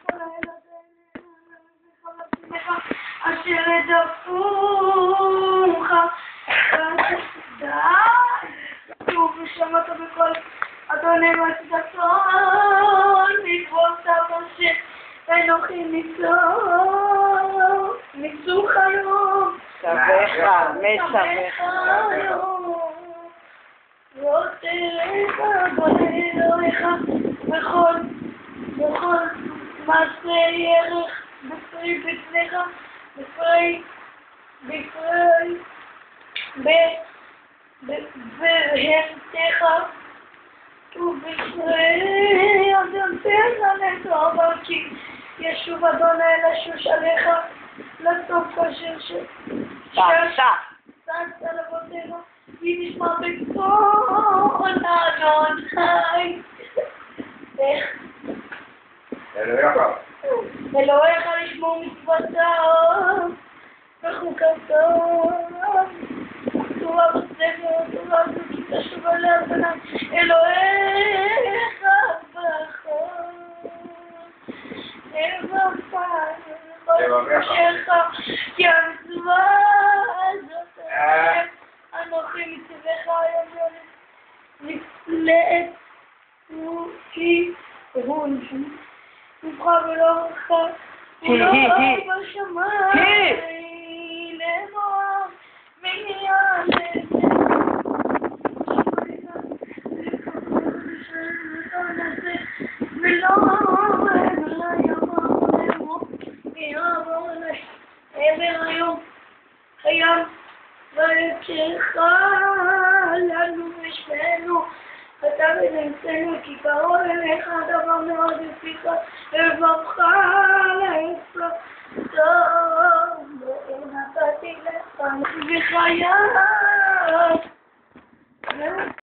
כל הילדים, אשר ידפוך, די, שוב ושמעת בקול אדוני מצדקון, בעקבות הבשת, ואנוכי ניצוך היום, משבך היום, ותראיך בונה אלוהיך בכל מעשה ירך בפרי בטנך, בהמתך ובפרי אדמתך לטוב, כי ישוב אדוני לשוש עליך לטוב כאשר ששת לבותיך ונשמע בקול אדוני אלוהיך לשמור מצוותיו וחוקתו, תורה בספר, תורה זו כי תשוב עליה פניו אלוהיך בכל לבבך כי המצווה הזאת אנוכי מצווך היום נפלאת וכי הוא נבחר ולא רחב ולא בשמיים לאמור מיד ולא עבר היום חייב ויצרך לנו ושמנו אתה ונמצאנו כי קרוב אליך הדבר מאוד יפיך לבבך לעצה טוב נתתי לך וחייב